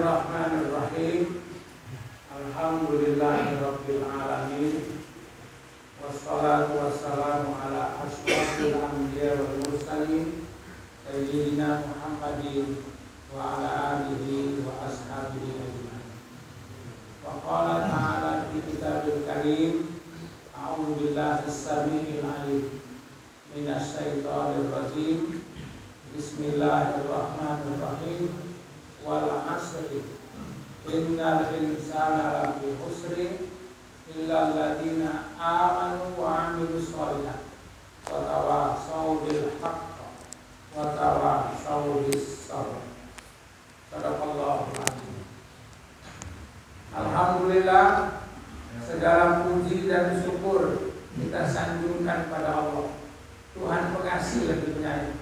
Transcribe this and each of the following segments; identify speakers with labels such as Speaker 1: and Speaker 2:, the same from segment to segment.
Speaker 1: Bismillahirrahmanirrahim. Alhamdulillahirabbil alamin. Wassalatu wassalamu ala asyrofil anbiya wal mursalin sayyidina Muhammadin wa ala alihi wa ashabihi ajma'in. Wa qala ta'ala fi kitabil karim, a'udzu billahi as-sami'il 'alim minasy syaithanir rajim. Bismillahirrahmanirrahim. Wal 'asri innal insana lafi khusrin illa alladziina aamanu wa 'amilus shalihaati wa tawassaw bil haqqi wa tawassaw bis sabr. Sadaqallahul azim. Alhamdulillah, segala puji dan syukur kita sanjungkan pada Allah, Tuhan pengasih lagi penyayang.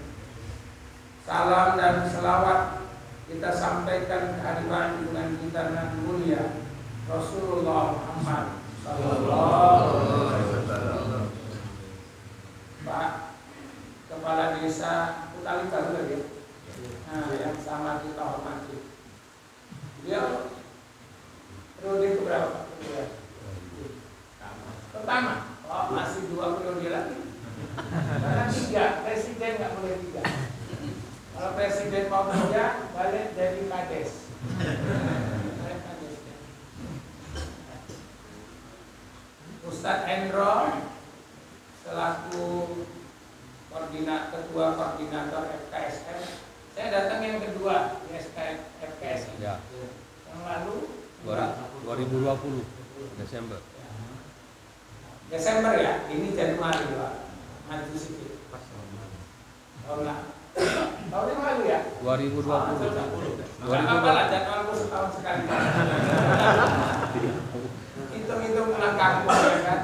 Speaker 1: Salam dan selawat kita sampaikan kehadiran dengan kita yang mulia Rasulullah Muhammad sallallahu alaihi wasallam. Pak Kepala Desa Kutalita lagi. Nah, yang sama kita hormati. Dia periode keberapa? Pertama. Oh, masih 2 periode lagi. Karena 3, presiden nggak boleh 3. Kalau presiden mau kerja, balik jadi kades. Ustadz Hendro selaku ketua koordinator FKSM. Saya datang yang kedua di FKSM. Ya. Yang lalu 2020 Desember. Desember ya, ini Januari Pak. Maju sedikit. Tahun yang lalu ya? 2020. Apa lah jadwalku setahun sekali. Hitung-hitung pulang kampung ya kan.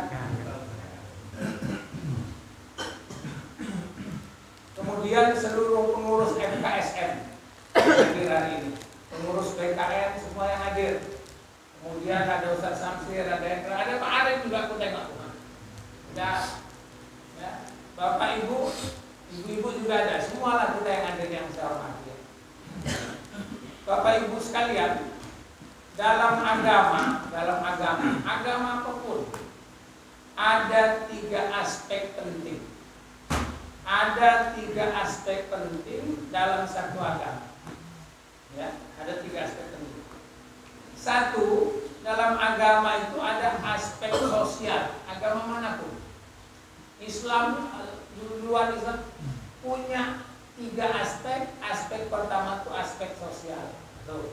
Speaker 1: Kemudian seluruh pengurus FKSM hadir hari ini. Pengurus BKN semua yang hadir. Kemudian ada Ustadz Samsir, ada Pak Arif juga aku tengok. Ya, Bapak Ibu, Ibu-ibu juga ada, semualah kita yang hadir yang saya hormati. Bapak Ibu sekalian, dalam agama apapun ada 3 aspek penting. Ada 3 aspek penting dalam satu agama. Ya, ada 3 aspek penting. 1, dalam agama itu ada aspek sosial, agama manapun. Islam, luar Islam punya 3 aspek. Aspek pertama itu aspek sosial. Tuh.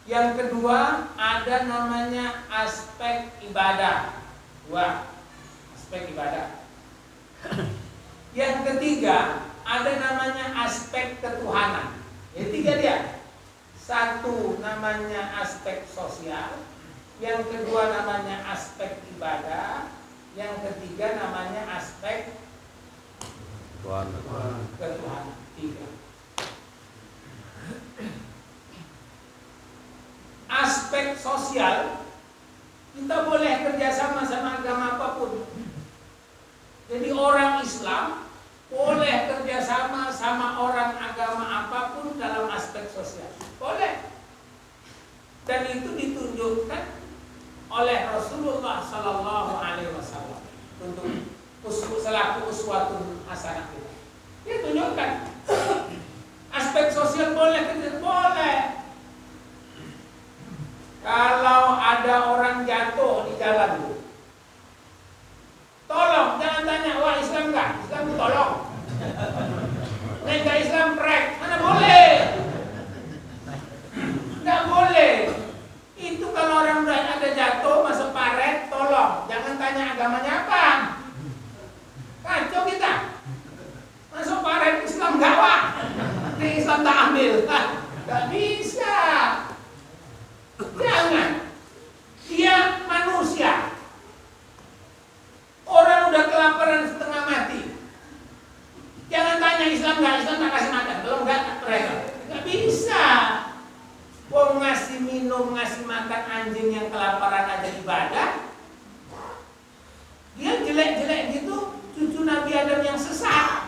Speaker 1: Yang kedua ada namanya aspek ibadah. 2, aspek ibadah. Yang ketiga ada namanya aspek ketuhanan. Jadi 3 dia. 1 namanya aspek sosial. Yang kedua namanya aspek ibadah. Yang ketiga namanya aspek ketuhanan. 3. Aspek sosial, kita boleh kerjasama sama agama apapun. Jadi orang Islam boleh kerjasama sama orang agama apapun dalam aspek sosial. Boleh. Dan itu ditunjukkan oleh Rasulullah Sallallahu Alaihi Wasallam untuk selaku uswatun hasanah kita. Dia tunjukkan aspek sosial boleh. Kalau ada orang jatuh di jalan, tolong, jangan tanya, wah Islam enggak? Islam tolong. Nggak Islam prek, mana boleh? Nggak boleh. Itu kalau orang ada jatuh masuk paret, tolong. Jangan tanya agamanya apa. Kacau kita. Masuk paret Islam enggak wah. Ini Islam tak ambil. Nggak bisa. Jangan. Dia manusia. Orang udah kelaparan setengah mati. Jangan tanya Islam enggak, Islam tak kasih makan. Kalau enggak mereka. Nggak bisa. Wong ngasih minum, ngasih makan anjing yang kelaparan aja ibadah. Dia jelek-jelek gitu, cucu Nabi Adam yang sesat.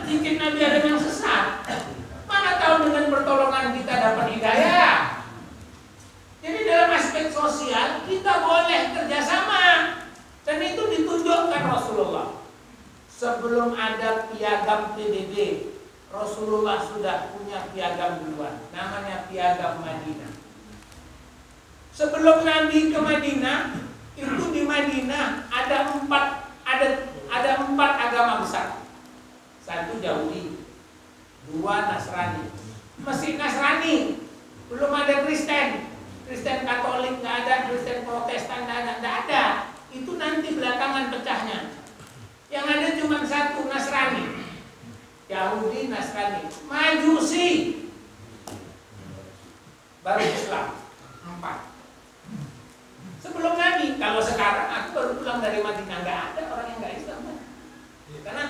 Speaker 1: Cincin Nabi Adam yang sesat. Mana Sebelum ada piagam PBB, Rasulullah sudah punya piagam duluan, namanya piagam Madinah. Sebelum Nabi ke Madinah, itu di Madinah ada empat agama besar. Satu Yahudi, dua Nasrani. Masih Nasrani, belum ada Kristen. Kristen Katolik nggak ada, Kristen Protestan nggak ada. Itu nanti belakangan pecahnya. Yang ada cuma satu, Nasrani. Yahudi, Nasrani, Majusi, baru Islam. 4. Sebelum Nabi, kalau sekarang aku baru pulang dari Madinah, nggak ada orang yang nggak Islam. Karena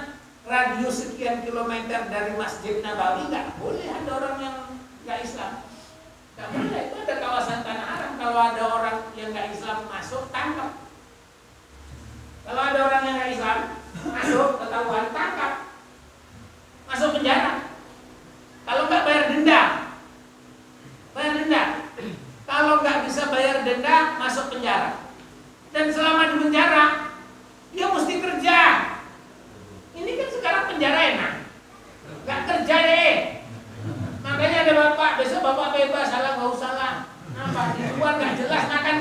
Speaker 1: radius sekian kilometer dari Masjid Nabawi nggak boleh ada orang yang nggak Islam. Nggak boleh, itu ada kawasan tanah haram. Kalau ada orang yang nggak Islam masuk, tangkap. Kalau ada orang yang nggak Islam masuk, ketahuan, tangkap, masuk penjara. Kalau nggak bayar denda, kalau nggak bisa bayar denda, masuk penjara. Dan selama di penjara, dia mesti kerja. Ini kan sekarang penjara enak, nggak kerja deh. Makanya ada bapak, besok bapak bebas, salah nggak usah lah. Apa di luar nggak jelas makan.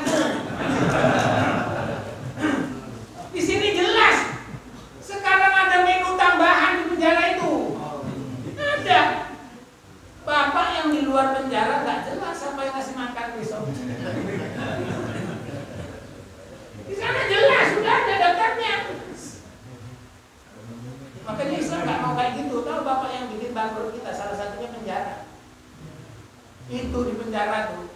Speaker 1: Di sini jelas. Sekarang ada menu tambahan di penjara itu. Ada. Bapak yang di luar penjara nggak jelas siapa yang ngasih makan besok. Di sana jelas, sudah ada daftarnya. Makanya Islam nggak mau kayak gitu. Tahu bapak yang bikin bangkrut kita, salah satunya penjara. Itu di penjara tuh.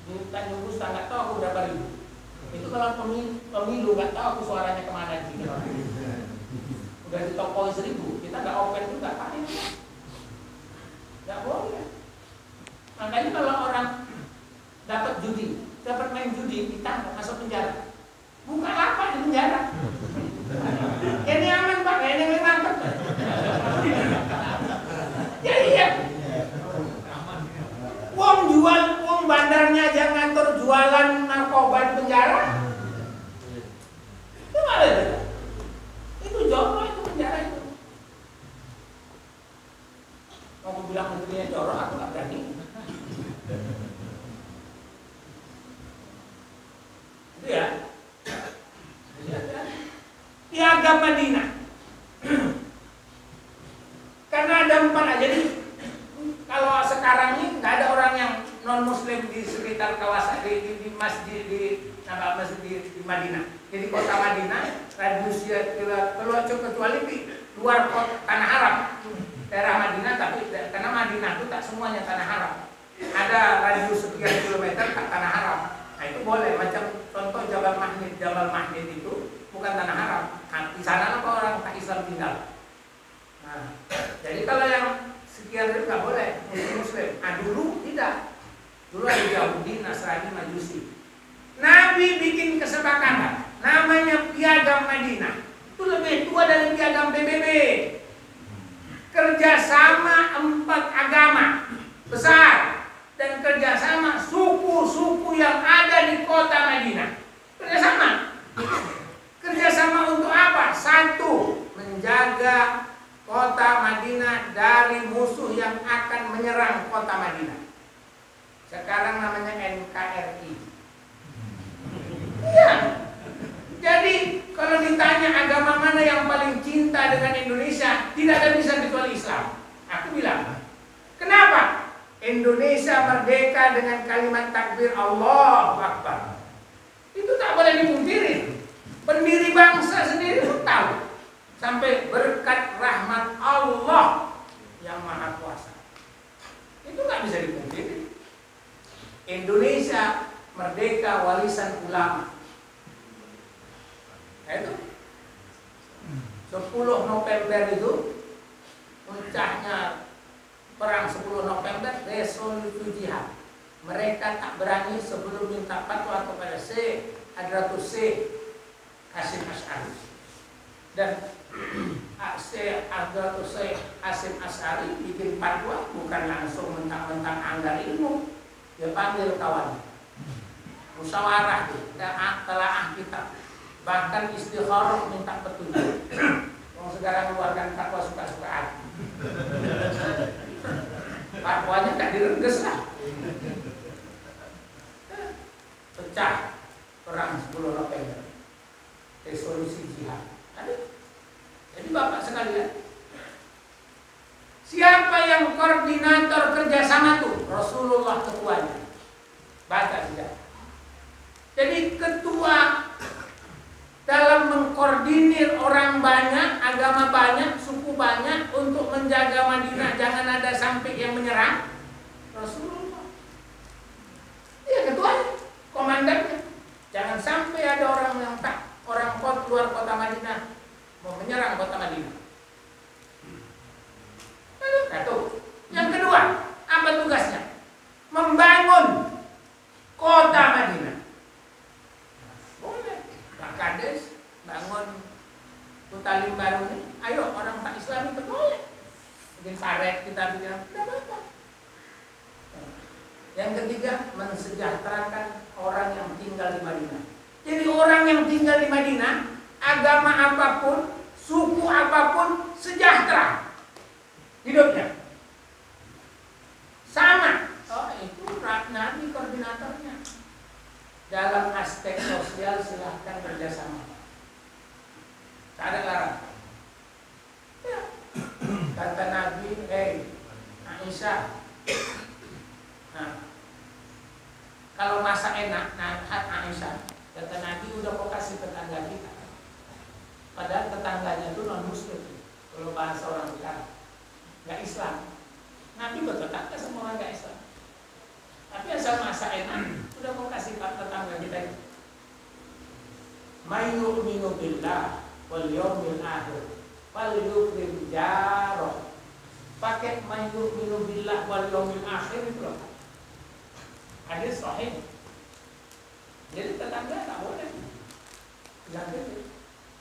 Speaker 1: Di Tanjung Gusta nggak tahu aku berapa ribu. Itu kalau pemilu nggak tahu aku suaranya kemana sih. Udah ditokoi 1.000, kita nggak open juga paling. Nggak boleh. Makanya kalau orang dapat judi, dapat main judi, ditangkap, masuk penjara. Buka apa di penjara? Ini aman Pak, ini yang nangkep. Ya iya. Wong bandarnya aja ngantor jualan narkoba di penjara. Itu mana itu? Itu jorok itu penjara itu. Mau bilang menterinya jorok, aku nggak berani. Itu ya. Piagam Madinah. Karena ada 4 aja nih. Kalau sekarang ini nggak ada orang yang non Muslim di sekitar kawasan di masjid di Madinah. Jadi kota Madinah radiusnya kecuali di luar kota tanah haram. Daerah Madinah, tapi karena Madinah itu tak semuanya tanah haram. Ada radius sekian kilometer tak tanah haram. Nah itu boleh, macam contoh Jabal Mahmid itu bukan tanah haram. Nah, di sana apa orang tak Islam tinggal. Nah, jadi kalau yang sekian itu nggak boleh Muslim. Nah dulu tidak. Dulu ada Yahudi, Nasrani, Majusi. Nabi bikin kesepakatan, namanya Piagam Madinah. Itu lebih tua dari Piagam PBB. Kerjasama 4 agama besar dan kerjasama suku-suku yang ada di kota Madinah. Kerjasama. Kerjasama untuk apa? 1, menjaga kota Madinah dari musuh yang akan menyerang kota Madinah. Sekarang namanya NKRI. Iya. Jadi kalau ditanya agama mana yang paling cinta dengan Indonesia, tidak ada bisa kecuali Islam. Aku bilang, kenapa? Indonesia merdeka dengan kalimat takbir Allahu Akbar. Itu tak boleh dipungkiri. Pendiri bangsa sendiri pun tahu. Sampai berkat rahmat Allah yang Maha Kuasa. Itu nggak bisa dipungkiri. Indonesia merdeka warisan ulama. Nah itu 10 November itu puncaknya perang 10 November, resolusi jihad. Mereka tak berani sebelum minta fatwa kepada Syekh Hadratus Syekh Hasyim Asy'ari. Dan Syekh Hadratus Syekh Hasyim Asy'ari bikin fatwa bukan langsung mentang-mentang anggar ilmu. Dia panggil kawan, musyawarah, telaah kitab, bahkan istikharah minta petunjuk. Mau sekarang mengeluarkan fatwa suka-sukaan. Fatwanya gak direngges lah. Pecah perang 10 November. Resolusi jihad. Jadi Bapak sekalian, siapa yang koordinator kerjasama itu? Rasulullah ketuanya. Baca saja. Jadi ketua dalam mengkoordinir orang banyak, agama banyak, suku banyak untuk menjaga Madinah jangan ada sampai yang menyerang. Rasulullah. Dia ketuanya, komandannya. Jangan sampai ada orang yang orang luar kota Madinah mau menyerang kota Madinah. Satu. Yang kedua, apa tugasnya? Membangun kota Madinah. Boleh. Pak Kades bangun Kutalim baru ini. Ayo orang tak Islam itu boleh. Bikin paret kita bilang tidak apa-apa. Yang ketiga, mensejahterakan orang yang tinggal di Madinah. Jadi orang yang tinggal di Madinah, agama apapun, suku apapun, sejahtera hidupnya. Sama. Oh, itu Nabi koordinatornya. Dalam aspek sosial silahkan kerjasama. Tak ada larang. Ya. Kata Nabi, Aisyah. Nah, kalau masak enak, Aisyah, kata Nabi udah kau kasih tetangga kita. Padahal tetangganya itu non muslim. Kalau bahasa orang sekarang, nggak Islam. Nabi bertetangga sama orang nggak Islam. Tapi asal masak enak, udah kau kasih tetangga kita itu. May yu'minu billah wal yawmil akhir wal yukrim jaro. Pakai may yu'minu billah wal yawmil akhir itu loh. Hadis sahih. Jadi tetangga tak boleh. Jadi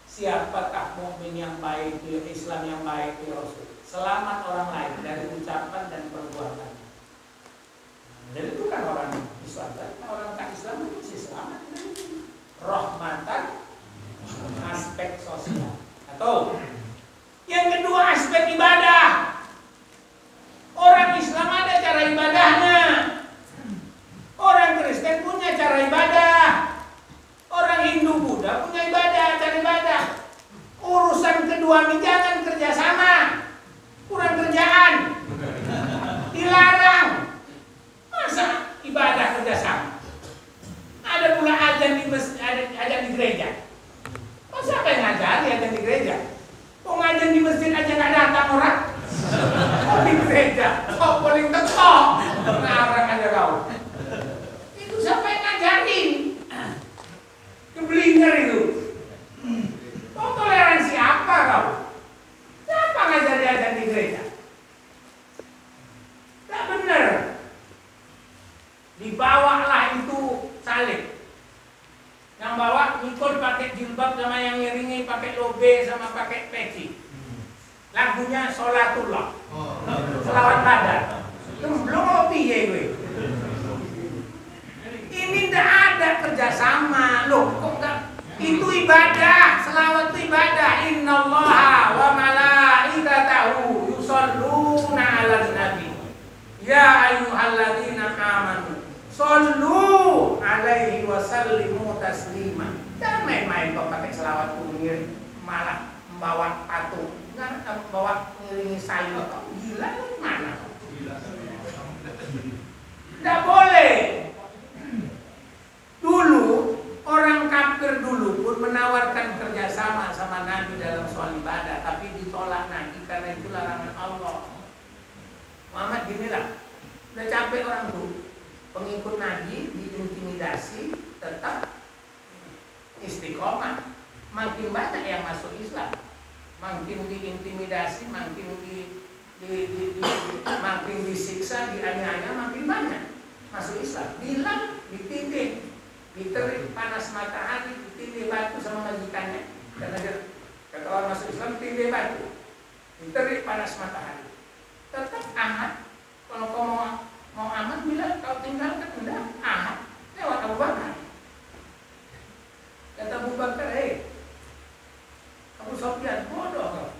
Speaker 1: siapakah mukmin yang baik, Islam yang baik, Rasul? Selamat orang lain dari ucapan dan perbuatan. Jadi itu kan orang Islam, orang tak Islam itu sih selamat. Rahmatan, aspek sosial. Atau yang kedua aspek ibadah. Orang Islam ada cara ibadahnya. Orang Kristen punya cara ibadah. Orang Hindu Buddha punya cara ibadah. Urusan kedua ini jangan kerjasama. Kurang kerjaan. Dilarang. Masa ibadah kerjasama? Ada pula azan di azan di gereja. Masa apa yang ngajari azan di gereja? Kok ngajen di masjid aja nggak datang orang? Oh di gereja, kok paling tekok. Ngarang aja kau. Itu siapa yang ngajarin? Keblinger itu. Kau toleransi apa kau? Siapa ngajari azan di gereja? Tak benar. Dibawalah itu salib. Yang bawa ngikut pakai jilbab sama yang ngiringi pakai lobe sama pakai peci. Lagunya Sholatullah. Selawat badan. Belum mau piye gue. Ini tidak ada kerjasama. Loh, kok enggak? Itu ibadah. Selawat itu ibadah. Innallaha wa malaikatahu yusholluna 'alan nabi. Ya ayyuhalladzina amanu shollu 'alaihi wa sallimu taslima. Jangan main-main kok pakai selawat kunir, malah membawa patung. Nggak bawa ngiringi sayur. Gila mana? Tidak boleh. Dulu orang kafir dulu pun menawarkan kerjasama sama Nabi dalam soal ibadah, tapi ditolak Nabi karena itu larangan Allah. Muhammad ginilah, udah capek orang tuh pengikut Nabi diintimidasi, tetap istiqomah. Makin banyak yang masuk Islam, makin diintimidasi, makin makin disiksa, dianiaya, makin banyak masuk Islam. Bilang ditindih, diterik panas matahari, ditindih batu sama majikannya. Karena dia kata orang masuk Islam tindih batu, diterik panas matahari. Tetap Ahad. Kalau kau mau aman, bilang kau tinggalkan, udah Ahad. Lewat Abu Bakar. Kata Abu Bakar, Abu Sofyan, bodoh kau.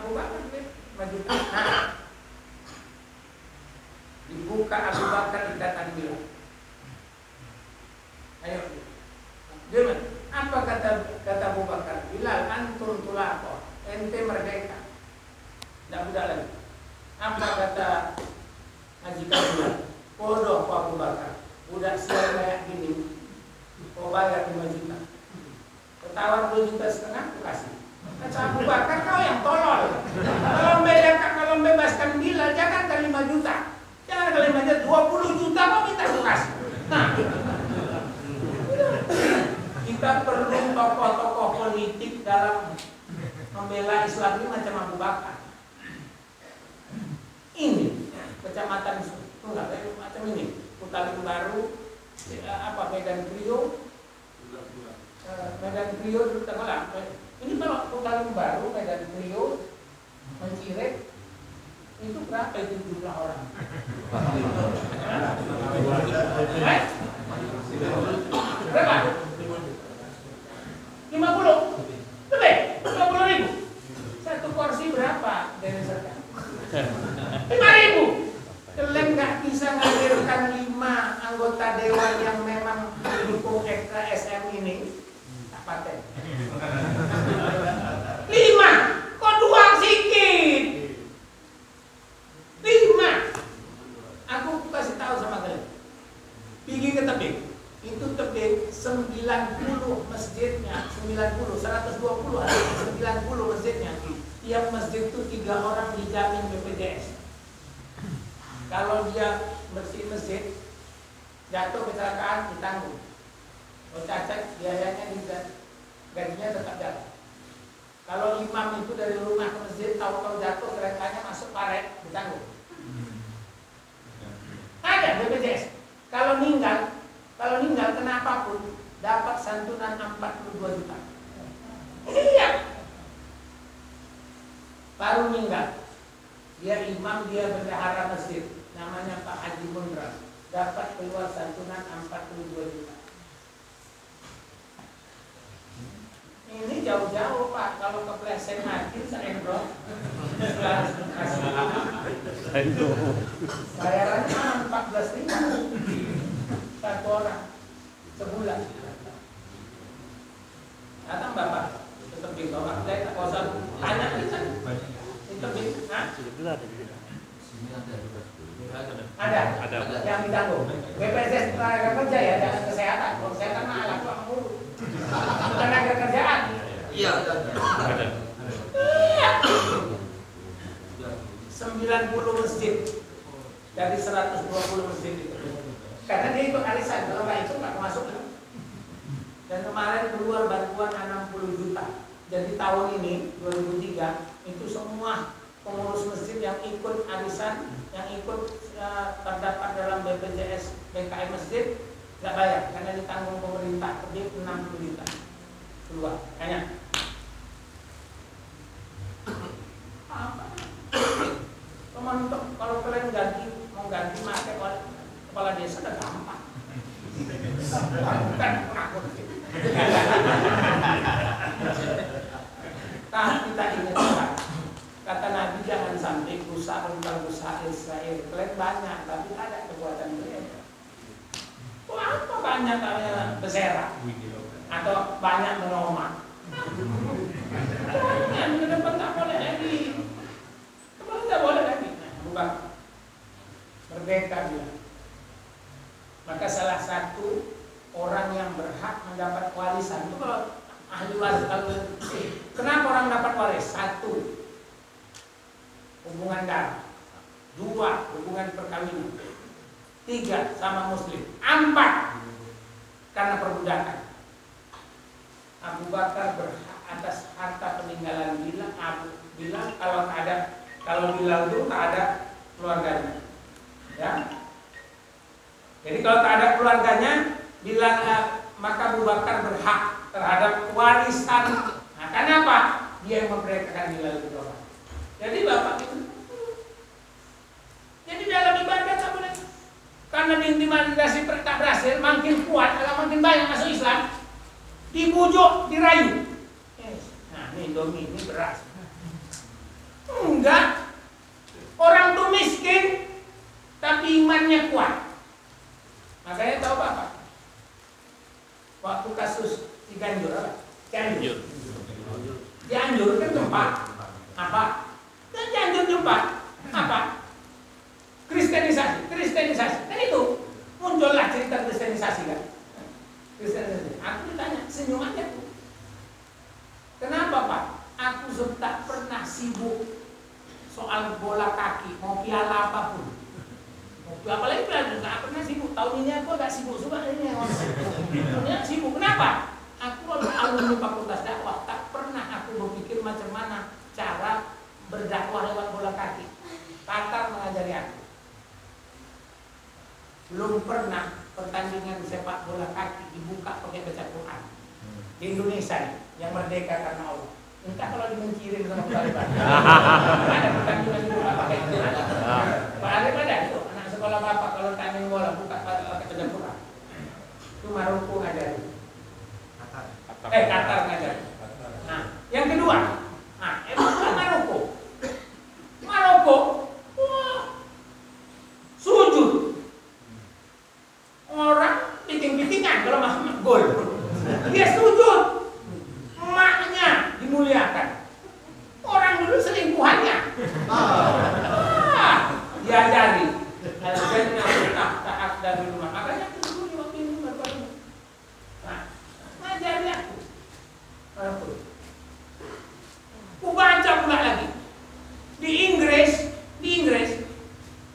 Speaker 1: Abu Bakar 5 juta. Nah, dibuka Abu Bakar ikatan Bilal. Ayo, gimana? Apa kata Abu Bakar? Bilal, antum tulaqo, ente merdeka, tidak budak lagi. Apa kata majikan Bilal? Bodoh Pak Abu Bakar, budak sial kayak gini, kau bayar 5 juta. Ketawar 2,5 juta, aku kasih. Kata Abu Bakar, kau yang tolol. Kalau membebaskan Bilal, jangan ke 5 juta. Jangan ke 5 juta, 20 juta kau minta aku kasih. Nah, kita perlu tokoh-tokoh politik dalam membela Islam ini macam Abu Bakar. Ini kecamatan enggak macam ini, Putaling Baru, Medan Trio, Medan Trio itu tenggelam. Ini kalau Putaling Baru, Medan Trio, Mencirek, itu berapa itu jumlah orang? Berapa? 50? Lebih? 50.000? Satu kursi berapa dari serta? 5.000? Kalian nggak bisa menghadirkan 5 anggota dewan yang memang mendukung SM ini? Tak paten. 5? Kok 2 sikit? 5? Aku kasih tahu sama kalian. Pergi ke tebing. Itu tebing 90 masjidnya, 120 ada 90 masjidnya. Tiap masjid itu 3 orang dijamin BPJS. Kalau dia bersih masjid, jatuh kecelakaan ditanggung. Kalau cacat biayanya gajinya tetap jalan. Kalau imam itu dari rumah ke masjid, tahu-tahu jatuh keretanya masuk paret, ditanggung. Ada BPJS. Kalau meninggal kenapa pun dapat santunan 42 juta. Iya. Baru meninggal, dia imam, dia bendahara masjid, namanya Pak Haji Mundra, dapat keluar santunan 42 juta. Ini jauh-jauh Pak, kalau kepleset mati seendro. Bayarannya 14.000 satu orang sebulan. Datang Bapak ke tebing bawah, saya tak usah tanya kita. Di tebing, ada yang ditanggung. BPJS tenaga kerja ya, jangan kesehatan. Kalau kesehatan mah alat Pak mulu. Tenaga kerjaan. Iya, ada. 90 masjid dari 120 masjid itu. Karena dia ikut arisan, kalau nggak ikut nggak masuk. Dan kemarin keluar bantuan 60 juta. Jadi tahun ini 2003 itu semua pengurus masjid yang ikut arisan, yang ikut terdapat dalam BPJS BKM masjid nggak bayar karena ditanggung pemerintah, jadi 60 juta keluar. Hanya apa? Teman-teman, kalau kalian mau ganti pakai kepala desa udah gampang. Bukan penakut. Tapi kita ingat kata Nabi, jangan sampai usaha Israel. Kalian banyak, tapi ada kekuatan mereka. Apa banyak berserak atau banyak menomak? Banyak di depan tak boleh lagi. Kemarin tak boleh lagi. Bukan merdeka dia. Maka salah satu orang yang berhak mendapat warisan itu kalau ahli waris. Kenapa orang dapat waris? 1, hubungan darah. 2, hubungan perkawinan. 3, sama muslim. 4, karena perbudakan. Abu Bakar berhak atas harta peninggalan Bilal. Bilal kalau Bilal itu tak ada keluarganya, ya. Jadi kalau tak ada keluarganya, Bilal, maka Abu Bakar berhak terhadap warisan. Nah, kenapa? Dia yang memerdekakan Bilal itu. Jadi bapak itu. Jadi dalam ibadah tak boleh. Karena diintimidasi tak berhasil, makin kuat, kalau makin banyak masuk Islam, dibujuk, dirayu. Nah, ini Indomie, ini beras. Apa? Kristenisasi. Kan itu muncullah cerita kristenisasi kan. Kristenisasi. Aku ditanya, senyum aja tuh. Kenapa Pak? Aku tak pernah sibuk soal bola kaki, mau piala apapun. Apalagi piala, nggak pernah sibuk. Tahun ini aku agak sibuk juga ini. Tahunnya sibuk. Kenapa? Aku alumni Fakultas Dakwah, tak pernah aku berpikir macam mana cara berdakwah lewat bola kaki. Qatar mengajari aku. Belum pernah pertandingan sepak bola kaki dibuka pakai baca Quran di Indonesia nih, yang merdeka karena Allah. Entah kalau dimenkirin sama Taliban. Ada pertandingan dibuka pakai Quran. Pak Arif ada itu anak sekolah bapak kalau tanding bola buka pakai baca Quran. Itu Maroko ngajari. Qatar ngajari. Nah, yang kedua, Maroko, wah, sujud. Orang piting-pitingan kalau masuk gol. Dia sujud. Emaknya dimuliakan. Orang dulu selingkuhannya. Diajari. Al-jannah tahta dari rumah. Makanya itu dulu waktu ini baru. Nah, ngajari aku. Aku baca pula lagi. Di Inggris,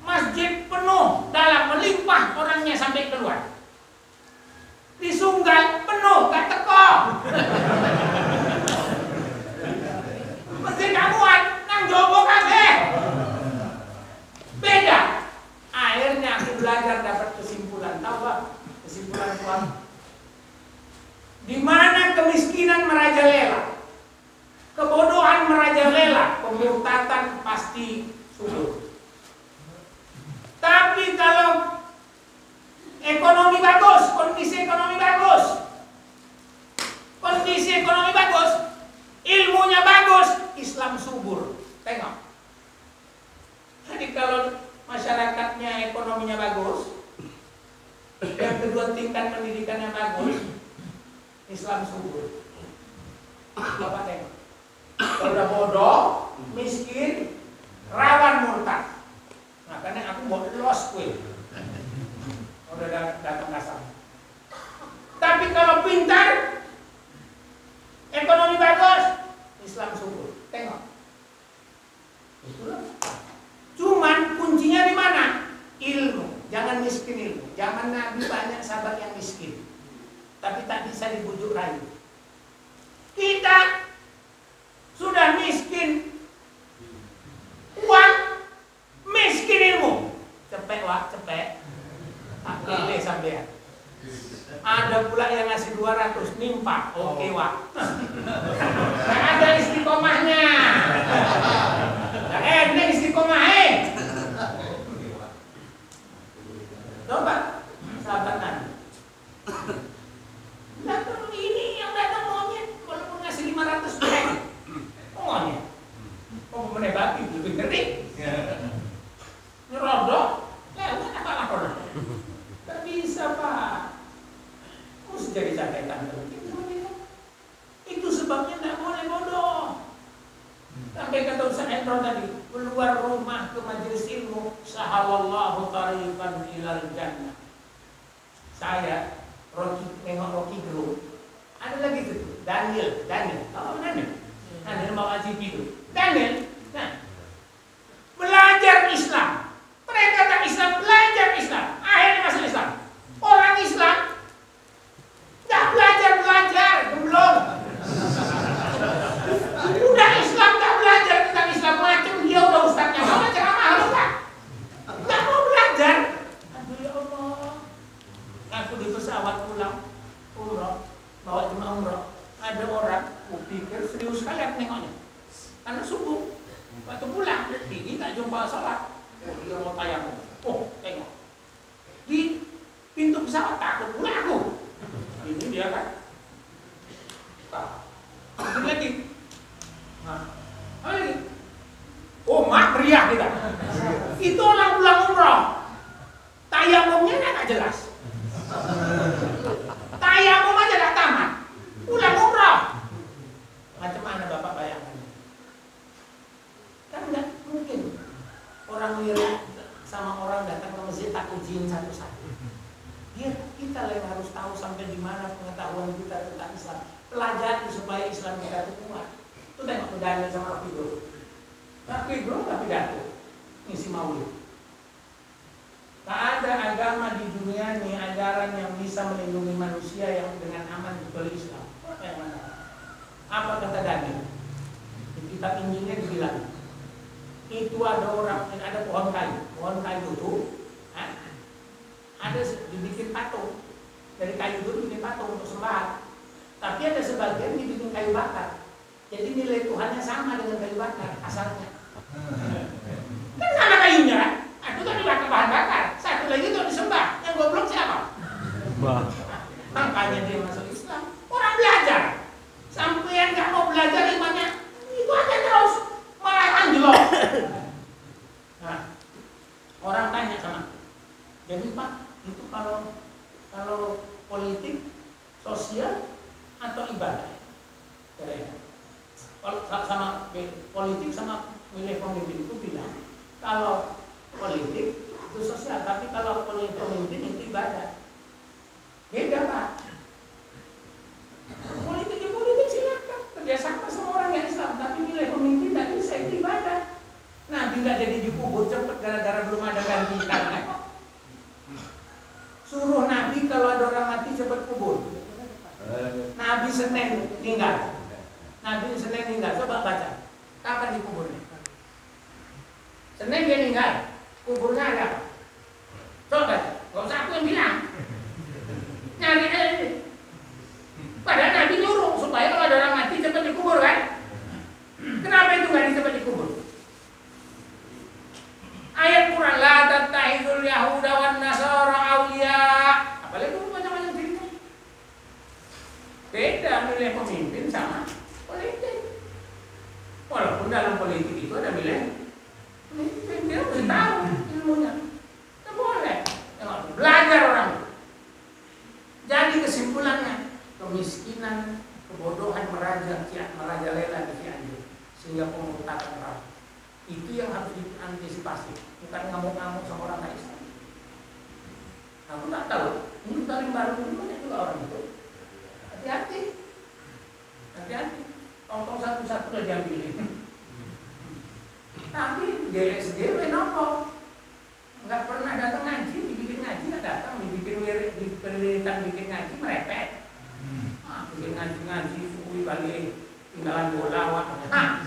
Speaker 1: masjid penuh dalam melimpah orangnya sampai keluar. Di Sunggal penuh, gak teko. Masjid kamuan, nang jowo kabeh. Beda. Akhirnya aku belajar dapat kesimpulan. Tahu Pak? Kesimpulan Tuhan. Di mana kemiskinan merajalela, kebodohan merajalela, pemurtatan pasti subur. Tapi kalau ekonomi bagus, kondisi ekonomi bagus, ilmunya bagus, Islam subur. Tengok. Jadi kalau masyarakatnya ekonominya bagus, yang kedua tingkat pendidikannya bagus, Islam subur. Bapak tengok. Kalau udah bodoh, miskin, rawan murtad. Makanya aku mau los kue. Udah datang kasar. Tapi kalau pintar, ekonomi bagus, Islam subur. Tengok. Itulah. Cuman kuncinya di mana? Ilmu. Jangan miskin ilmu. Zaman Nabi banyak sahabat yang miskin, tapi tak bisa dibujuk rayu. Kita sudah miskin uang, miskin ilmu. Cepet wak, cepet. Pilih sampean. Ada pula yang ngasih 200 nimpa. Oke wak. Nah, ada istiqomahnya. Ini istiqomah coba sahabat Nabi. Datang ini yang datang monyet, walaupun ngasih 500 ribu. Monyet. Kok menebaki lebih ngeri. Nyerodok, lewat apa lapor. Tak bisa Pak. Mesti jadi catatan penting. Itu sebabnya tidak boleh bodoh. Sampai kata Ustaz Endro tadi, keluar rumah ke majelis ilmu, sahalallahu tariqan ilal jannah. Saya nengok Rocky Gerung. Ada lagi tuh, Daniel. Oh, Daniel bawa GP itu. Daniel, nah, belajar Islam. Mereka tak Islam, belajar Islam. Akhirnya masuk Islam. Orang Islam nggak belajar, belum. Udah Islam nggak belajar tentang Islam macam dia udah ustaznya. Mau ceramah harus nggak mau belajar. Aduh ya Allah. Aku di pesawat pulang umroh, bawa jemaah umroh. Ada orang, aku pikir serius sekali aku nengoknya. Karena subuh, waktu pulang, ini tak jumpa sholat. Oh, dia mau tayang. Oh, tengok. Di pintu pesawat takut pula aku. Ini dia kan. Ini lagi. Nah, lagi. Oh, mak meriah kita. Itu orang pulang umroh. Tayamumnya nggak jelas. Tayamum aja nggak tamat. Pulang umroh. Macam mana Bapak bayangkan? Kan nggak mungkin. orang lirik sama orang datang ke masjid tak ujiin satu-satu. Biar kita yang harus tahu sampai di mana pengetahuan kita tentang Islam. Pelajari supaya Islam kita itu kuat. Itu tengok Daniel sama Rafi Bro nggak pidato, ngisi maulid. Tak ada agama di dunia ini ajaran yang bisa melindungi manusia yang dengan aman kecuali Islam. Yang mana? Apa kata Daniel? Di kitab Injilnya dibilang, itu ada orang, ada pohon kayu itu, ada dibikin patung, dari kayu itu dibikin patung untuk sembahan. Tapi ada sebagian dibikin kayu bakar, jadi nilai Tuhannya sama dengan kayu bakar asalnya. Kan sama kayunya kan? Itu kan dibakar bahan bakar. Satu lagi itu disembah. Yang goblok siapa? Makanya dia masuk Islam. Orang belajar. Sampai nggak mau belajar imannya itu aja terus malah anjlok. Nah, orang tanya sama. Jadi Pak, itu kalau politik, sosial atau ibadah? Kalau sama politik sama milih pemimpin itu bilang kalau politik itu sosial, tapi kalau pemimpin itu ibadah. Beda Pak. Politik itu politik silakan kerjasama sama orang yang Islam, tapi milih pemimpin tidak bisa, itu ibadah. Nabi nggak jadi dikubur cepat gara-gara belum ada ganti tangan. Suruh Nabi kalau ada orang mati cepat kubur. Nabi Senin meninggal. Coba baca. Kapan dikuburnya? Senin dia meninggal. Kuburnya ada. Coba, nggak usah aku yang bilang. Nyari aja. Padahal Nabi nyuruh supaya kalau ada orang mati cepat dikubur kan? Kenapa itu nggak cepat dikubur? Ayat Quran la tattakhidul yahuda wan nasara awliya. Apalagi itu macam-macam cerita. Beda milih pemimpin sama politik. Walaupun dalam politik itu ada milih pemimpin, dia harus tahu ilmunya. Tidak boleh. Belajar orang. Jadi kesimpulannya, kemiskinan, kebodohan merajalela di Cianjur sehingga pemutakan rakyat. Itu yang harus diantisipasi, bukan ngamuk-ngamuk sama orang Islam. Aku tak tahu, ini paling baru ini banyak juga orang itu. Hati-hati. Tong-tong satu-satu udah diambilin. Tapi DSDW nopo, nggak pernah datang ngaji, dibikin ngaji nggak datang, dibikin penelitian bikin ngaji merepet. Bikin ngaji, suwi balik, tinggalan bola, mana?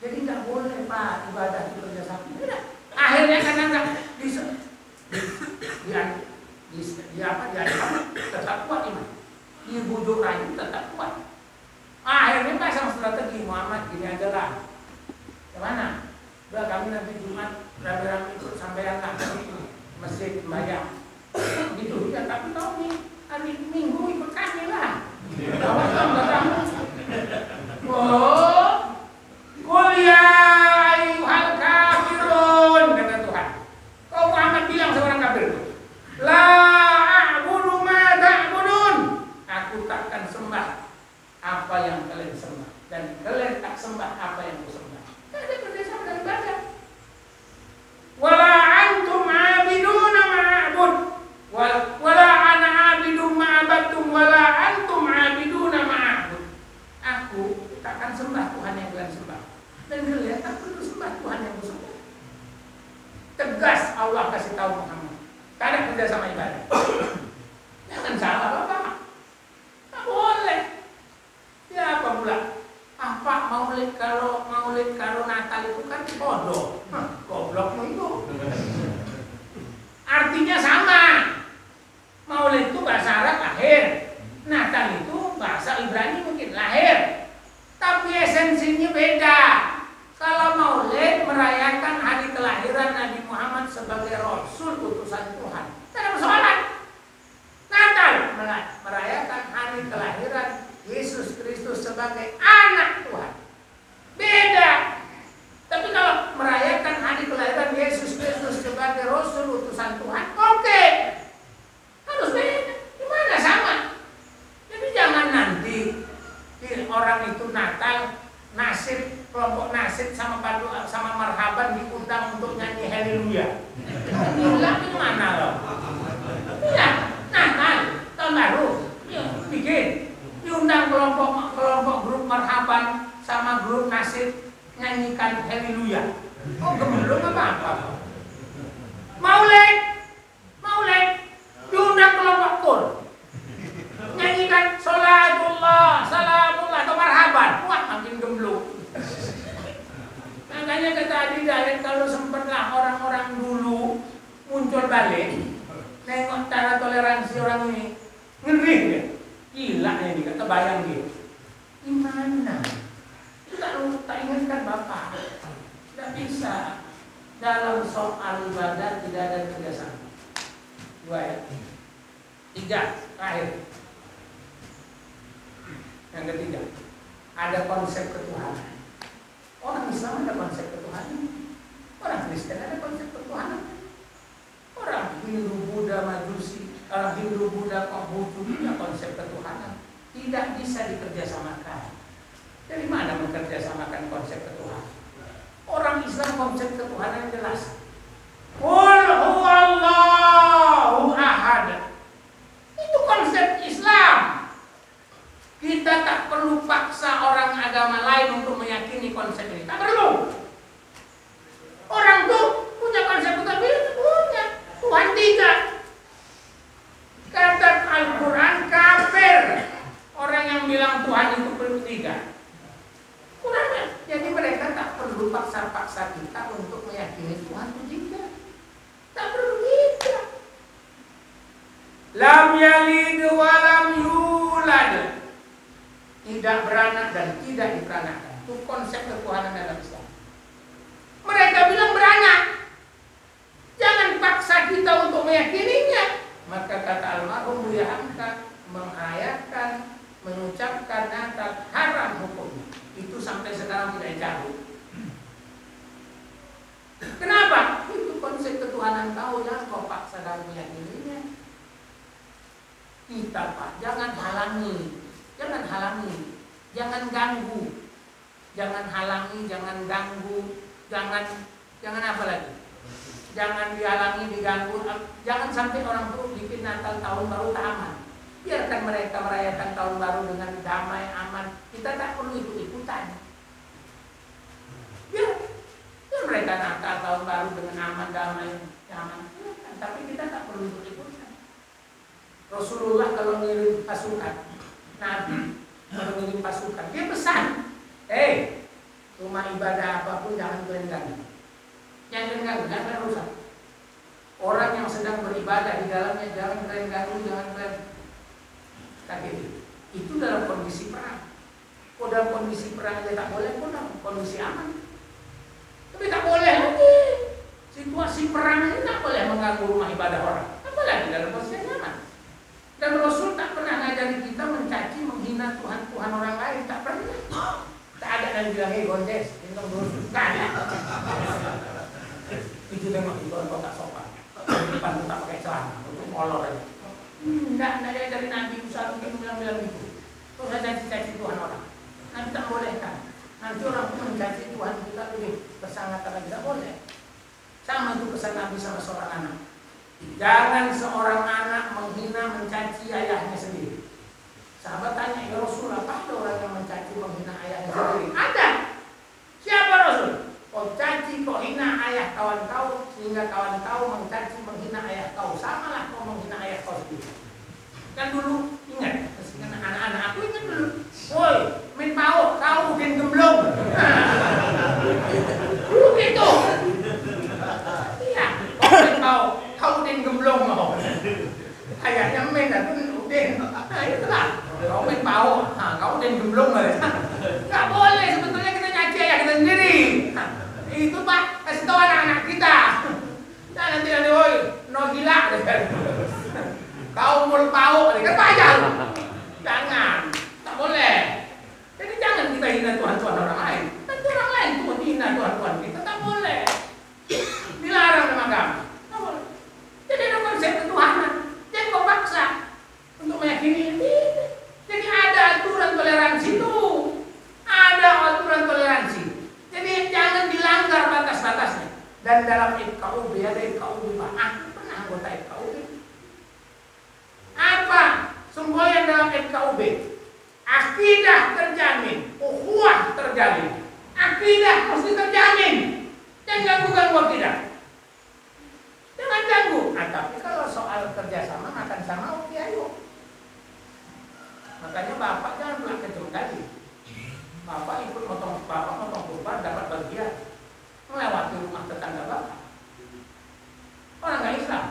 Speaker 1: Jadi nggak boleh Pak ibadah itu kerjasama. Akhirnya karena nggak tetap kuat iman. Dibujuk rayu tetap kuat. Akhirnya pasang strategi Muhammad gini aja lah. Kemana? Udah kami nanti Jumat rame-rame ikut sampean lah masjid bayang. Gitu ya, tapi tahu nih hari Minggu ikut kami lah. Oh, kuliah ayuhal kafirun kata Tuhan. Kau Muhammad bilang seorang kafir, la a'budu ma ta'budun. Aku takkan sembah apa yang kalian sembah dan kalian tak sembah apa yang aku sembah. Tidak ada kerjasama dan ibadah. Wala antum abiduna ma'abud. Wala ana abidum ma'abadtum wala antum abiduna ma'abud. Aku takkan sembah Tuhan yang kalian sembah dan kalian tak perlu sembah Tuhan yang aku sembah. Tegas Allah kasih tahu Muhammad. Karena kerja sama ibadah. Jangan salah Bapak. Tak boleh. Ya apa pula? Apa maulid kalau Natal itu kan bodoh. Goblokmu itu. Artinya sama. Maulid itu bahasa Arab lahir. Natal itu bahasa Ibrani mungkin lahir. Tapi esensinya beda. Kalau maulid merayakan hari kelahiran Nabi Muhammad sebagai Rasul utusan Tuhan. Tidak ada persoalan. Natal merayakan hari kelahiran Yesus Kristus sebagai anak Tuhan. Beda. Tapi kalau merayakan hari kelahiran Yesus Kristus sebagai Rasul utusan Tuhan, oke. Harus beda. Gimana sama? Jadi jangan nanti orang itu Natal Nasib, kelompok nasib sama marhaban diundang untuk nyanyi haleluya. Gila gimana loh? Iya, tahun baru bikin diundang kelompok grup marhaban sama grup nasib nyanyikan haleluya. Oh gemelung apa? Maulid diundang kelompok kur nyanyikan sholatullah, salamullah atau marhaban. Wah makin gemblung. Makanya kata Adi Dalet, kalau sempatlah orang-orang dulu muncul balik, nengok cara toleransi orang ini, ngeri ya. Gila ya ini, kata bayang dia. Gimana? Itu tak ingatkan Bapak. Tidak bisa. Dalam soal ibadah tidak ada kerjasama. 2 ya. 3 terakhir. Yang ketiga, ada konsep ketuhanan. Orang Islam ada konsep ketuhanan. Orang Kristen ada konsep ketuhanan. Orang Hindu, Buddha, Majusi, orang Hindu, Buddha, Konghucu punya konsep ketuhanan. Tidak bisa dikerjasamakan. Dari mana mengerjasamakan konsep ketuhanan? Orang Islam konsep ketuhanan jelas. Qul huwallahu ahad. Itu konsep Islam. Kita tak perlu paksa orang agama lain untuk meyakini konsep ini. Tak perlu. Orang tuh punya konsep ketuhanan, punya Tuhan 3. Kata Al-Quran kafir orang yang bilang Tuhan itu perlu 3. Kurangnya. Jadi mereka tak perlu paksa-paksa kita untuk meyakini Tuhan itu 3. Tak perlu kita. Lam yalid wa lam yulad. Tidak beranak dan tidak diperanakkan. Itu konsep ketuhanan dalam Islam. Mereka bilang beranak. Jangan paksa kita untuk meyakininya. Maka kata almarhum Buya Hamka, mengayatkan, mengucapkan Natal haram hukumnya. Itu sampai sekarang tidak jauh. Kenapa? Itu konsep ketuhanan kau, jangan kau paksa dalam meyakininya. Kita Pak, jangan halangi. Jangan halangi, jangan ganggu, jangan halangi, jangan ganggu, jangan apa lagi? Jangan dihalangi, diganggu, jangan sampai orang tuh bikin Natal tahun baru tak aman. Biarkan mereka merayakan tahun baru dengan damai, aman. Kita tak perlu ikut-ikutan. Biar mereka Natal tahun baru dengan aman, damai, aman. Tapi kita tak perlu ikut-ikutan. Rasulullah kalau ngirim pasukan, Nabi kalau ngirim pasukan, dia pesan, rumah ibadah apapun jangan kalian ganggu. Jangan ganggu, jangan rusak. Orang yang sedang beribadah di dalamnya jangan kalian ganggu, jangan kalian kaget. Itu dalam kondisi perang. Kok dalam kondisi perang aja tak boleh, kok dalam kondisi aman. Tapi tak boleh lagi. Situasi perang ini tak boleh mengganggu rumah ibadah orang. Apalagi dalam kondisi aman. Dan Rasul tak pernah ngajari kita mencaci, menghina Tuhan orang lain. Tak pernah. Tak ada yang bilang, Gondes, bintang Rasul. Tak ada. Itu tengok, itu orang tak sopan. Depan tu tak pakai celana, untuk molor aja. Tidak ada dari Nabi Musa mungkin bilang itu. Terus saya caci Tuhan orang. Nabi tak bolehkan. Nanti orang pun mencaci Tuhan kita lebih bersangat lagi. Tidak boleh. Sama itu pesan Nabi sama seorang anak. Jangan seorang anak menghina, mencaci ayahnya sendiri. Sahabat tanya, ya Rasul, apa ada orang yang mencaci, menghina ayahnya sendiri? Ada. Siapa Rasul? Kau caci, kau hina ayah kawan kau, sehingga kawan kau mencaci, menghina ayah kau. Samalah kau menghina ayah kau sendiri. Kan dulu, ingat, anak-anak aku ingat dulu. Woi, main paut, kau bukan gemblong. Dulu gitu. Iya, kau main paut. Kau udah gemblong mau, ayahnya main dan udah, nah itulah kau main bau, kau Dan dalam FKUB ada FKUB Pak. Aku pernah anggota FKUB. Apa semboyan dalam FKUB? Akidah terjamin, ukhuwah terjalin. Akidah mesti terjamin. Jangan ganggu-ganggu akidah. Jangan ganggu. Nah, tapi kalau soal kerjasama makan sama, oke ayo. Makanya bapak jangan pulang kecil kali. Bapak ikut motong kurban dapat bagian melewati rumah tetangga bapak. Orang nggak Islam.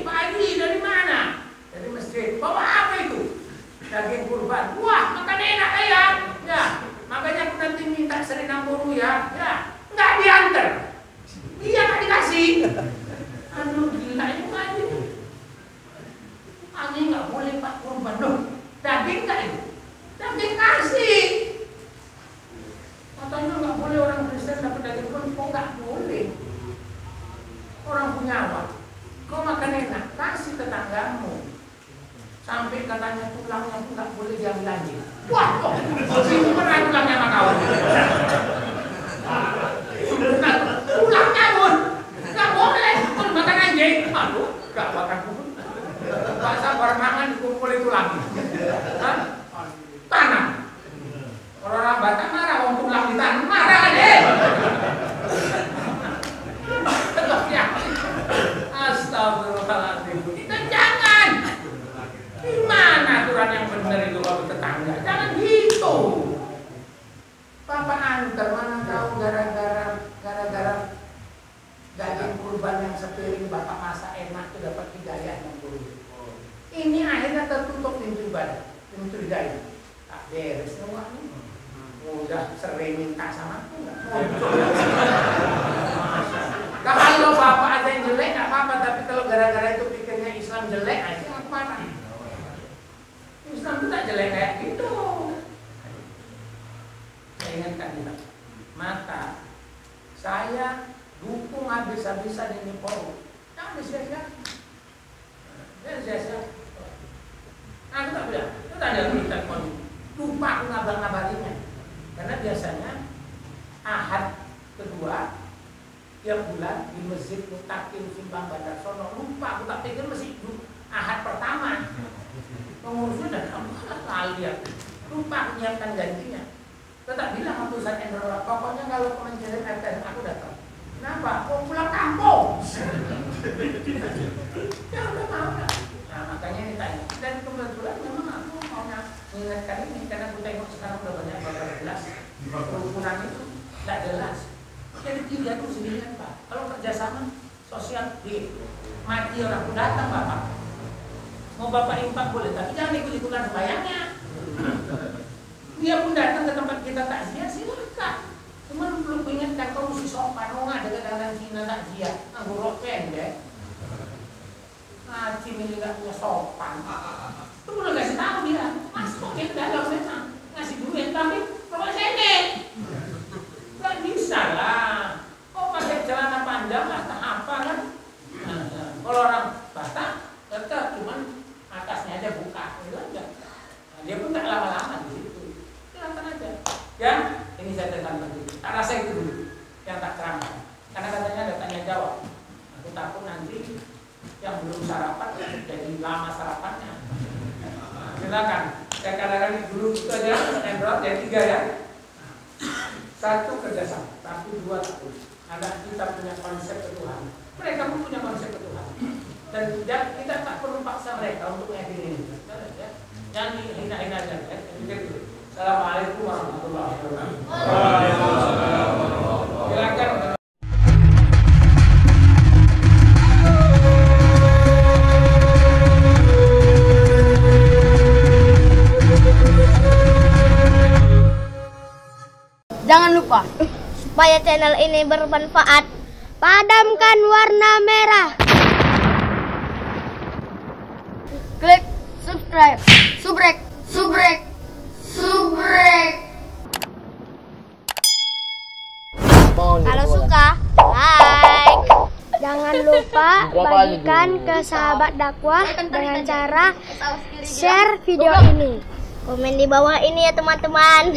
Speaker 1: Pak Haji dari mana? Dari masjid. Bawa apa itu? Daging kurban. Wah, makan enak ya. Ya, makanya aku nanti minta Serinang Buru ya. Ya, nggak diantar. Dia nggak dikasih. Aduh, gila ini Pak Haji. Haji nggak boleh Pak kurban loh. Daging nggak itu? Daging kasih. Katanya nggak boleh orang Kristen dapat daging kurban. Kok nggak boleh? Orang punya awak. Kau makan enak, kasih tetanggamu. Sampai katanya tulangnya pun nggak boleh diambil anjing. Wah, kok sini pernah tulangnya sama kawan. Tulangnya pun nggak boleh pun makan anjing. Aduh, nggak makan pun. Pak sabar mangan dikumpulin tulang. Tanam. Orang Batak marah, orang tulang di tanah marah deh. Astagfirullahaladzim. Kita jangan. Gimana aturan yang benar itu kalau tetangga? Jangan gitu. Bapak antar mana tahu gara-gara daging kurban yang sepiring bapak masak enak itu dapat hidayah 60. Ini akhirnya tertutup pintu ibadah, pintu hidayah. Tak beres semua nih. Udah sering minta sama aku nggak muncul. Kalau bapak ada yang jelek nggak apa-apa, tapi kalau gara-gara itu pikirnya Islam jelek, aja aku marah. Islam itu tak jelek kayak gitu. Saya ingatkan kita, maka saya dukung habis-habisan ini forum. Jangan sia-sia. Jangan sia-sia. Aku tak bilang, itu tadi aku minta lupa aku ngabar-ngabarinya. Karena biasanya Ahad kedua tiap bulan di Masjid Mutakin Simpang Bandar Sono, lupa aku tak pikir masih Ahad pertama. Pengurusnya dan kamu lali ya. Lupa menyiapkan janjinya. Tetap bilang sama Ustaz Endro, pokoknya kalau kementerian RT aku datang. Kenapa? Mau pulang kampung. Ya udah mau lah. Nah makanya ini tanya. Dan kebetulan memang aku mau mengingatkan ini karena aku tengok sekarang udah banyak bakal jelas. Kerukunan itu tidak jelas. Jadi tiga itu sendirian Pak. Kalau kerjasama sosial di mati orang pun datang Bapak. Mau Bapak impak boleh, tapi jangan ikut-ikutan sembayangnya. Dia pun datang ke tempat kita takziah, silakan. Cuman perlu ingatkan kau mesti sopan, oh nggak dengan Cina takziah, nganggur rok pendek. Ngaji ini nggak punya sopan. Itu perlu kasih tahu dia, Mas kok dia ke dalam memang ngasih duit, tapi kalau sendek. Gak bisa lah. Kok pakai celana panjang atau apa kan? Kalau orang Batak tetap cuman atasnya aja buka, itu aja. Nah, dia pun tak lama-lama di situ. Silakan aja. Ya, ini saya tekan lagi. Tak rasa itu dulu yang tak ceramah. Karena katanya ada tanya jawab. Aku takut nanti yang belum sarapan jadi lama sarapannya. Nah, silakan. Saya kadang-kadang dulu itu aja Endrot ya 3 ya. 1 kerjasama, tapi 2 takut. Anak kita punya konsep ketuhanan. Mereka pun punya konsep ketuhanan. Dan kita tak perlu paksa mereka untuk meyakini ini. Jangan dihina-hina aja. Assalamualaikum warahmatullahi wabarakatuh. Silakan.
Speaker 2: Jangan lupa, supaya channel ini bermanfaat, padamkan warna merah. Klik subscribe, subrek. Kalau suka, like. Jangan lupa bagikan ke sahabat dakwah dengan cara share video ini. Komen di bawah ini ya teman-teman.